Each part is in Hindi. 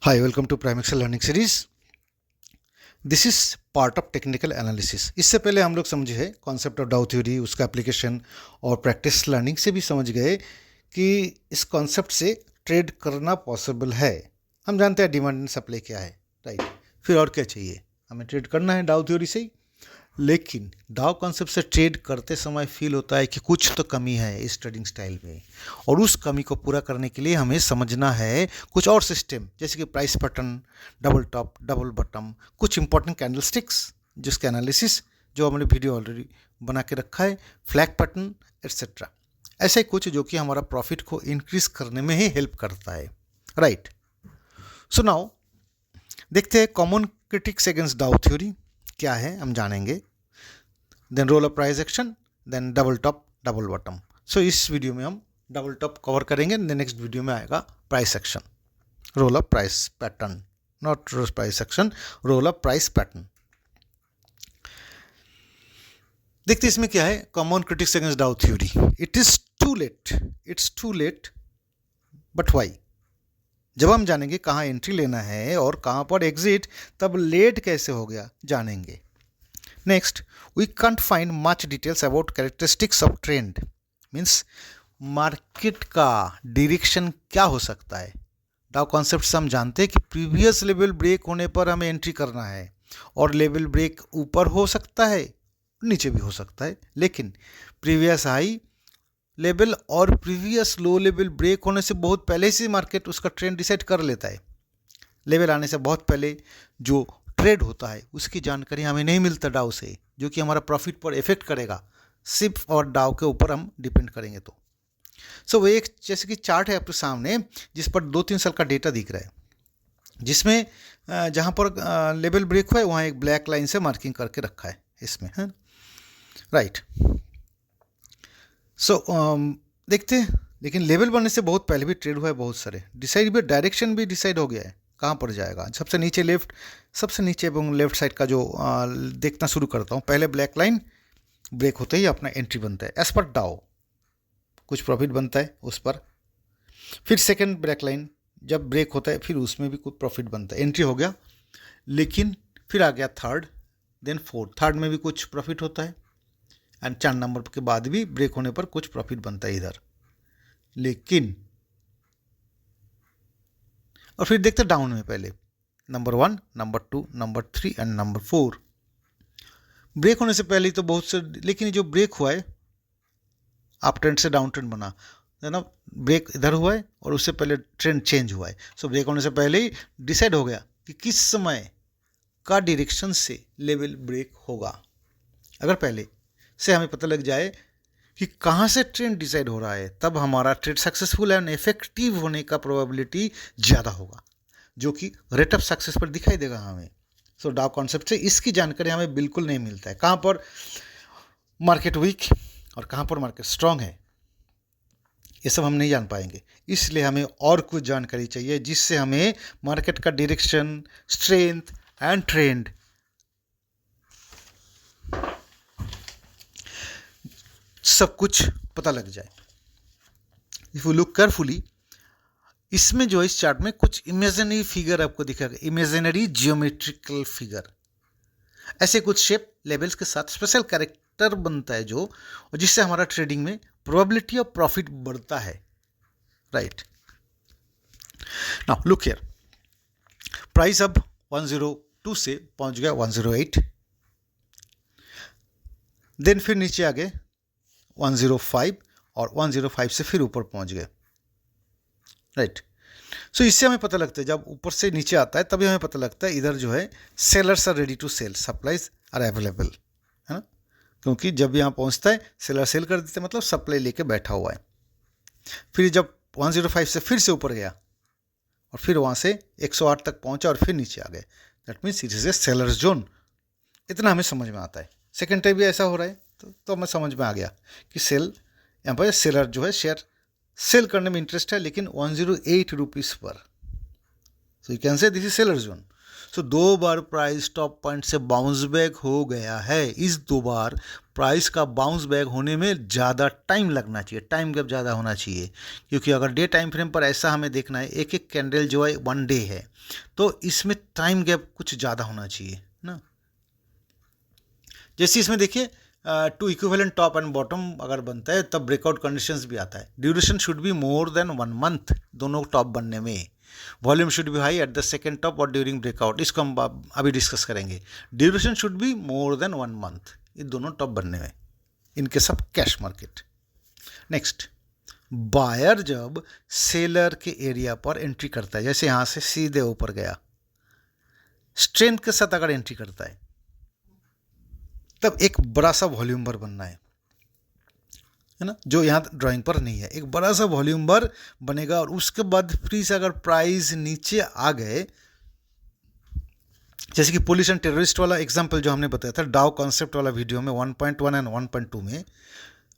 Hi, welcome to Prime Excel Learning Series. This is part of technical analysis. इससे पहले हम लोग समझे है कॉन्सेप्ट ऑफ डाउ थ्योरी, उसका एप्लीकेशन और प्रैक्टिस लर्निंग से भी समझ गए कि इस कॉन्सेप्ट से ट्रेड करना पॉसिबल है। हम जानते हैं डिमांड एंड सप्लाई क्या है, राइट। फिर और क्या चाहिए, हमें ट्रेड करना है डाउ थ्योरी से ही। लेकिन डाउ कॉन्सेप्ट से ट्रेड करते समय फील होता है कि कुछ तो कमी है इस ट्रेडिंग स्टाइल में, और उस कमी को पूरा करने के लिए हमें समझना है कुछ और सिस्टम, जैसे कि price pattern, double top, double bottom, कुछ इंपॉर्टेंट कैंडलस्टिक्स जिसके एनालिसिस जो हमने वीडियो ऑलरेडी बना के रखा है, फ्लैग पैटर्न एट्सेट्रा। ऐसे कुछ जो कि हमारा प्रॉफिट को इंक्रीज करने में ही हेल्प करता है, राइट। सो नाउ देखते हैं common critics against Dow theory क्या है, हम जानेंगे। Then roll up price action, then double top, double bottom. So इस वीडियो में हम डबल टॉप कवर करेंगे, नेक्स्ट वीडियो में आएगा price action, roll up price pattern, not roll price action, roll up price pattern. देखते हैं इसमें क्या है, common critics against Dow theory. It is too late, it's too late, but why. जब हम जानेंगे कहाँ एंट्री लेना है और कहाँ पर एग्जिट, तब लेट कैसे हो गया जानेंगे। Next, we can't find much details about characteristics of trend, means market का डायरेक्शन क्या हो सकता है। डाउ कॉन्सेप्ट से हम जानते हैं कि प्रीवियस लेवल ब्रेक होने पर हमें एंट्री करना है, और लेवल ब्रेक ऊपर हो सकता है, नीचे भी हो सकता है, लेकिन प्रीवियस हाई लेवल और प्रीवियस लो लेवल ब्रेक होने से बहुत पहले से मार्केट उसका ट्रेंड डिसाइड कर लेता है। लेवल आने से बहुत पहले जो ट्रेड होता है उसकी जानकारी हमें नहीं मिलता डाउ से, जो कि हमारा प्रॉफिट पर इफेक्ट करेगा, सिर्फ और डाउ के ऊपर हम डिपेंड करेंगे। तो सो वो एक जैसे कि चार्ट है आपके सामने, जिस पर 2-3 साल का डेटा दिख रहा है, जिसमें जहाँ पर लेवल ब्रेक हुआ है वहाँ एक ब्लैक लाइन से मार्किंग करके रखा है इसमें, है राइट। सो देखते हैं, लेकिन लेवल बनने से बहुत पहले भी ट्रेड हुआ है, बहुत सारे डिसाइड भी, डायरेक्शन भी डिसाइड हो गया है कहाँ पर जाएगा। सबसे नीचे लेफ्ट, सबसे नीचे एवं लेफ्ट साइड का जो देखना शुरू करता हूँ, पहले ब्लैक लाइन ब्रेक होते ही अपना एंट्री बनता है एज पर डाउ, कुछ प्रॉफिट बनता है उस पर। फिर सेकंड ब्लैक लाइन जब ब्रेक होता है फिर उसमें भी कुछ प्रॉफिट बनता है, एंट्री हो गया। लेकिन फिर आ गया थर्ड, देन फोर्थ, थर्ड में भी कुछ प्रॉफिट होता है, एंड 4 नंबर के बाद भी ब्रेक होने पर कुछ प्रॉफिट बनता है इधर। लेकिन और फिर देखते डाउन में, पहले number 1, number 2, number 3 and number 4। Break होने से पहले तो बहुत से, लेकिन जो ब्रेक हुआ है अप ट्रेंड से डाउन ट्रेंड बना है ना, ब्रेक इधर हुआ है और उससे पहले ट्रेंड चेंज हुआ है। सो ब्रेक होने से पहले ही डिसाइड हो गया कि किस समय का डायरेक्शन से लेवल ब्रेक होगा। अगर पहले से हमें पता लग जाए कि कहाँ से ट्रेंड डिसाइड हो रहा है, तब हमारा ट्रेड सक्सेसफुल एंड इफेक्टिव होने का प्रोबेबिलिटी ज़्यादा होगा, जो कि रेट ऑफ सक्सेस पर दिखाई देगा हमें। सो डाउ कॉन्सेप्ट से इसकी जानकारी हमें बिल्कुल नहीं मिलता है, कहाँ पर मार्केट वीक और कहाँ पर मार्केट स्ट्रांग है, ये सब हम नहीं जान पाएंगे। इसलिए हमें और कुछ जानकारी चाहिए जिससे हमें मार्केट का डायरेक्शन, स्ट्रेंथ एंड ट्रेंड सब कुछ पता लग जाए। इफ यू लुक केयरफुली, इसमें जो इस चार्ट में कुछ इमेजिनरी फिगर आपको दिखेगा, इमेजिनरी जियोमेट्रिकल फिगर। ऐसे कुछ शेप लेवल्स के साथ स्पेशल कैरेक्टर बनता है जो, और जिससे हमारा ट्रेडिंग में प्रोबेबिलिटी ऑफ प्रॉफिट बढ़ता है, right. Now look here, price अब 102 से पहुंच गया 108, देन फिर नीचे आ गए 105, और 105 से फिर ऊपर पहुंच गए, राइट। सो इससे हमें पता लगता है, जब ऊपर से नीचे आता है तभी हमें पता लगता है इधर जो है sellers are ready to sell, supplies are available, है ना। क्योंकि जब यहाँ पहुँचता है सेलर सेल कर देते हैं, मतलब सप्लाई लेके बैठा हुआ है। फिर जब 105 से फिर से ऊपर गया और फिर वहाँ से 108 तक पहुँचा और फिर नीचे आ गए, that means it is a sellers zone. इतना हमें समझ में आता है। सेकेंड टाइम भी ऐसा हो रहा है तो हमें समझ में आ गया कि सेल, यहाँ पर सेलर जो है शेयर सेल करने में इंटरेस्ट है, लेकिन 108 रुपीज़ पर। So you can say this is seller zone. So 2 bar price top point से बाउंस बैक हो गया है। इस 2 बार प्राइस का बाउंस बैक होने में ज़्यादा टाइम लगना चाहिए, टाइम गैप ज़्यादा होना चाहिए, क्योंकि अगर डे टाइम फ्रेम पर ऐसा हमें देखना है, एक एक कैंडल जो है 1 डे है, तो इसमें टाइम गैप कुछ ज़्यादा होना चाहिए ना। जैसे इसमें देखिए 2 इक्विवेलेंट टॉप एंड बॉटम अगर बनता है तब ब्रेकआउट कंडीशंस भी आता है। Duration should be more than 1 month दोनों टॉप बनने में। Volume should be high at the second top और ड्यूरिंग ब्रेकआउट, इसको हम अभी डिस्कस करेंगे। Duration should be more than 1 month, ये दोनों टॉप बनने में, इनके सब कैश मार्केट। नेक्स्ट, बायर जब सेलर के एरिया पर एंट्री करता है, जैसे यहाँ से सीधे ऊपर गया, स्ट्रेंथ के साथ अगर एंट्री करता है, तब एक बड़ा सा वॉल्यूम बार बनना है ना, जो यहाँ ड्राइंग पर नहीं है। एक बड़ा सा वॉल्यूम बार बनेगा और उसके बाद फिर से अगर प्राइस नीचे आ गए, जैसे कि पुलिस एंड टेररिस्ट वाला एग्जांपल जो हमने बताया था डाउ कॉन्सेप्ट वाला वीडियो में 1.1 एंड 1.2 में,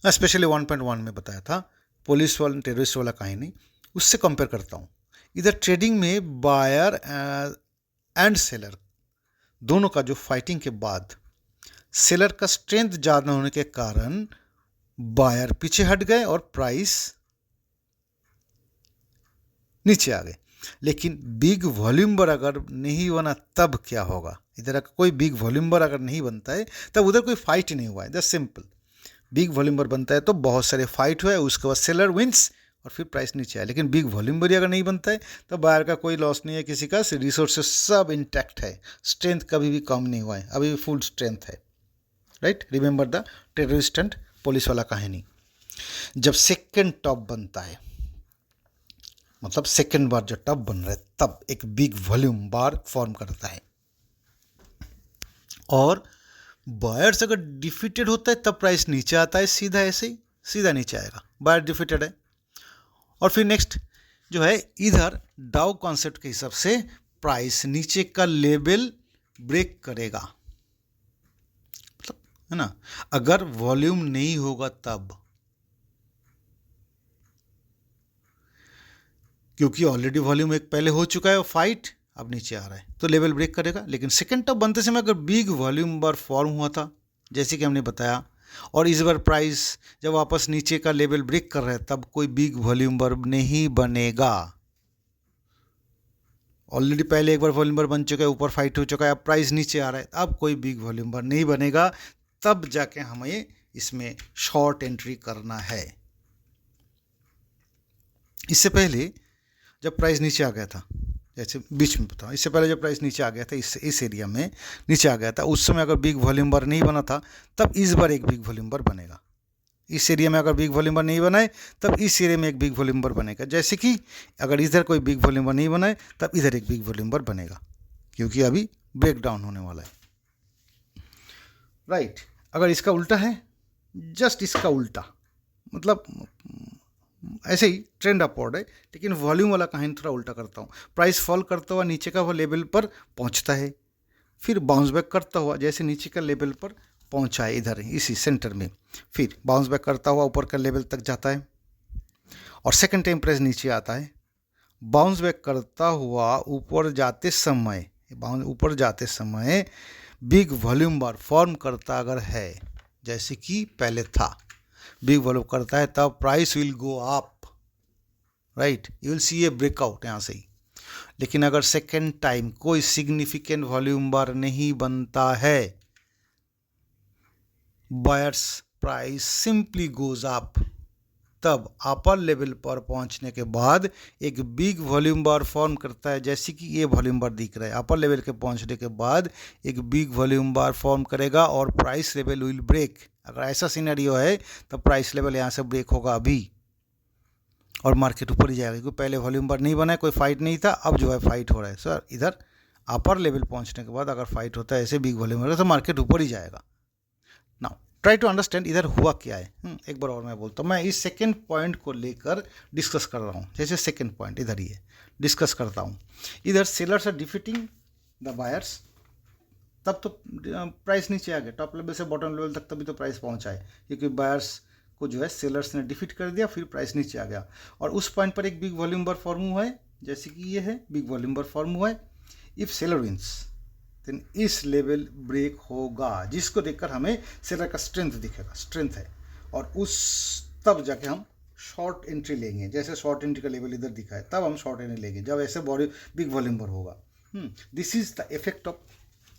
स्पेशली 1.1 में बताया था पुलिस वाला टेररिस्ट वाला कहानी, उससे कंपेयर करता हूँ। इधर ट्रेडिंग में बायर एंड सेलर दोनों का जो फाइटिंग के बाद सेलर का स्ट्रेंथ ज़्यादा होने के कारण बायर पीछे हट गए और प्राइस नीचे आ गए। लेकिन बिग वॉल्यूम बार अगर नहीं बना तब क्या होगा? इधर कोई बिग वॉल्यूम बार अगर नहीं बनता है तब उधर कोई फाइट नहीं हुआ है, जस्ट सिंपल। बिग वॉल्यूम बार बनता है तो बहुत सारे फाइट हुए, उसके बाद सेलर विंस और फिर प्राइस नीचे आए। लेकिन बिग वॉल्यूम बार अगर नहीं बनता है तो बायर का कोई लॉस नहीं है, किसी का रिसोर्सेज सब इंटैक्ट है, स्ट्रेंथ कभी भी कम नहीं हुआ है, अभी भी फुल स्ट्रेंथ है। Right, remember the terrorist and police वाला कहानी। जब सेकेंड टॉप बनता है, मतलब सेकेंड बार जो टॉप बन रहा है, तब एक बिग वॉल्यूम बार फॉर्म करता है और बायर्स अगर डिफीटेड होता है तब प्राइस नीचे आता है, सीधा ऐसे ही सीधा नीचे आएगा, बायर डिफीटेड है। और फिर नेक्स्ट जो है, इधर डाउ कॉन्सेप्ट के हिसाब से प्राइस नीचे का लेवल ब्रेक करेगा, है ना। अगर वॉल्यूम नहीं होगा तब, क्योंकि ऑलरेडी वॉल्यूम एक पहले हो चुका है, फाइट अब नीचे आ रहा है तो लेवल ब्रेक करेगा। लेकिन सेकेंड टॉप बनते समय अगर बिग वॉल्यूम बार फॉर्म हुआ था, जैसे कि हमने बताया, और इस बार प्राइस जब वापस नीचे का लेवल ब्रेक कर रहा है, तब कोई बिग वॉल्यूम बार नहीं बनेगा। ऑलरेडी पहले एक बार वॉल्यूम बार बन चुका है, ऊपर फाइट हो चुका है, अब प्राइस नीचे आ रहा है, अब कोई बिग वॉल्यूम बार नहीं बनेगा, तब जाके हमें इसमें शॉर्ट एंट्री करना है। इससे पहले जब प्राइस नीचे आ गया था, जैसे बीच में बताऊँ, इससे पहले जब प्राइस नीचे आ गया था, इस एरिया में नीचे आ गया था, उस समय अगर बिग वॉल्यूम बार नहीं बना था, तब इस बार एक बिग वॉल्यूम बार बनेगा। इस एरिया में अगर बिग वॉल्यूम बार नहीं बनाए तब इस एरिया में एक बिग वॉल्यूम बार बनेगा। जैसे कि अगर इधर कोई बिग वॉल्यूम बार नहीं बनाए तब इधर एक बिग वॉल्यूम बार बनेगा, क्योंकि अभी ब्रेक डाउन होने वाला है। राइट, अगर इसका उल्टा है, जस्ट इसका उल्टा, मतलब ऐसे ही ट्रेंड अपवर्ड है, लेकिन वॉल्यूम वाला कहानी थोड़ा उल्टा करता हूँ। प्राइस फॉल करता हुआ नीचे का वो लेवल पर पहुँचता है, फिर बाउंस बैक करता हुआ जैसे नीचे का लेवल पर पहुँचा है, इधर इसी सेंटर में, फिर बाउंस बैक करता हुआ ऊपर का लेवल तक जाता है और सेकंड टाइम प्राइस नीचे आता है। बाउंस बैक करता हुआ ऊपर जाते समय बिग वॉल्यूम बार फॉर्म करता अगर है, जैसे कि पहले था, बिग वॉल्यूम करता है, तब price will go up, right, you will see A breakout यहाँ से ही। लेकिन अगर सेकेंड टाइम कोई सिग्निफिकेंट वॉल्यूम बार नहीं बनता है, buyers price simply goes up, तब अपर लेवल पर पहुंचने के बाद एक बिग वॉल्यूम बार फॉर्म करता है, जैसे कि ये वॉल्यूम बार दिख रहा है। अपर लेवल के पहुंचने के बाद एक बिग वॉल्यूम बार फॉर्म करेगा और प्राइस लेवल विल ब्रेक। अगर ऐसा सिनेरियो है तो प्राइस लेवल यहाँ से ब्रेक होगा अभी और मार्केट ऊपर ही जाएगा, क्योंकि पहले वॉल्यूम बार नहीं बना है, कोई फाइट नहीं था, अब जो है फाइट हो रहा है। सर इधर अपर लेवल पहुँचने के बाद अगर फाइट होता है ऐसे बिग वॉल्यूम होगा तो मार्केट ऊपर ही जाएगा। नाउ ट्राई टू अंडरस्टैंड इधर हुआ क्या है। एक बार और मैं बोलता हूँ, मैं इस सेकेंड पॉइंट को लेकर डिस्कस कर रहा हूँ। जैसे सेकेंड पॉइंट इधर ही है, डिस्कस करता हूँ। इधर sellers are defeating the buyers, तब तो प्राइस नीचे आ गया, टॉप लेवल से बॉटम लेवल तक तभी तो प्राइस पहुँचा है, क्योंकि बायर्स को जो है सेलर्स ने डिफीट कर दिया, फिर प्राइस नीचे आ गया और उस पॉइंट पर एक बिग वॉल्यूम बार फॉर्म हुआ है, जैसे कि ये है बिग वॉल्यूम बार फॉर्म हुआ है। इफ सेलर विंस देन इस लेवल ब्रेक होगा, जिसको देखकर हमें सेलर का स्ट्रेंथ दिखेगा, स्ट्रेंथ है, और उस तब जाके हम शॉर्ट एंट्री लेंगे। जैसे शॉर्ट एंट्री का लेवल इधर दिखा है, तब हम शॉर्ट एंट्री लेंगे जब ऐसे बॉडी बिग वॉल्यूम पर होगा। This is the effect of,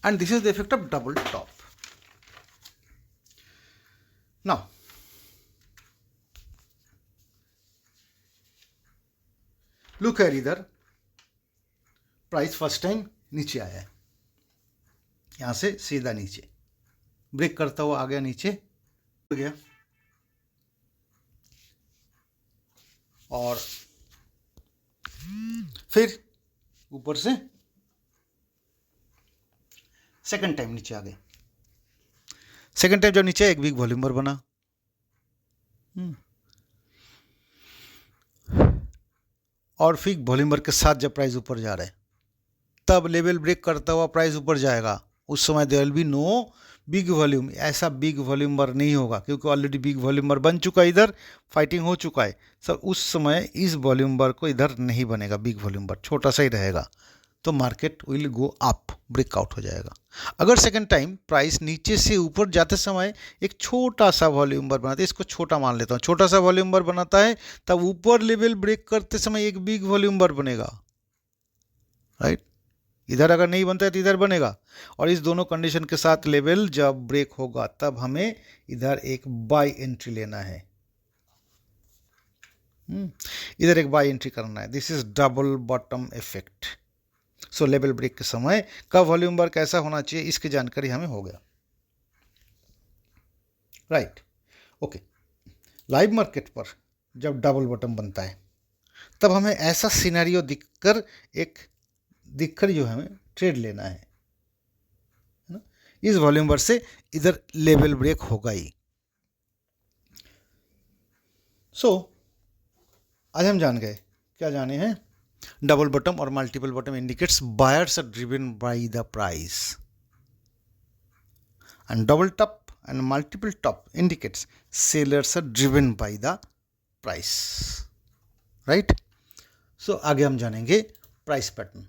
and this is the effect of double top. Now look at इधर, प्राइस फर्स्ट टाइम नीचे आया है, यहां से सीधा नीचे ब्रेक करता हुआ आ गया, नीचे गया, और फिर ऊपर से सेकंड टाइम नीचे आ गए। सेकंड टाइम जब नीचे एक बिग वॉल्यूम पर बना, और फिर वॉल्यूमर के साथ जब प्राइस ऊपर जा रहा है, तब लेवल ब्रेक करता हुआ प्राइस ऊपर जाएगा। उस समय there will be no big volume, ऐसा बिग वॉल्यूमर नहीं होगा, क्योंकि ऑलरेडी बिग वॉल्यूमर बन चुका है, इधर फाइटिंग हो चुका है। सर उस समय इस वॉल्यूमर को इधर नहीं बनेगा, बिग वॉल्यूमर छोटा सा ही रहेगा, तो market will go up, breakout हो जाएगा। अगर सेकंड टाइम प्राइस नीचे से ऊपर जाते समय एक छोटा सा वॉल्यूम बार बनाता है, इसको छोटा मान लेता हूँ, छोटा सा वॉल्यूम बार बनाता है, तब ऊपर लेवल ब्रेक करते समय एक बिग वॉल्यूम बार बनेगा, राइट। इधर अगर नहीं बनता है तो इधर बनेगा, और इस दोनों कंडीशन के साथ लेवल जब ब्रेक होगा तब हमें इधर एक बाय एंट्री लेना है, इधर एक बाय एंट्री करना है। This is double bottom effect. So level break के समय का वॉल्यूम बार कैसा होना चाहिए, इसकी जानकारी हमें हो गया, राइट। ओके, लाइव मार्केट पर जब डबल बॉटम बनता है तब हमें ऐसा सिनेरियो दिखकर जो हमें ट्रेड लेना है ना, इस वॉल्यूम बार से इधर लेवल ब्रेक होगा ही। सो आज हम जान गए, क्या जाने हैं, डबल बॉटम और multiple bottom indicates buyers are driven by the price, and double top and multiple top indicates sellers are driven by the price, right. So आगे हम जानेंगे प्राइस पैटर्न।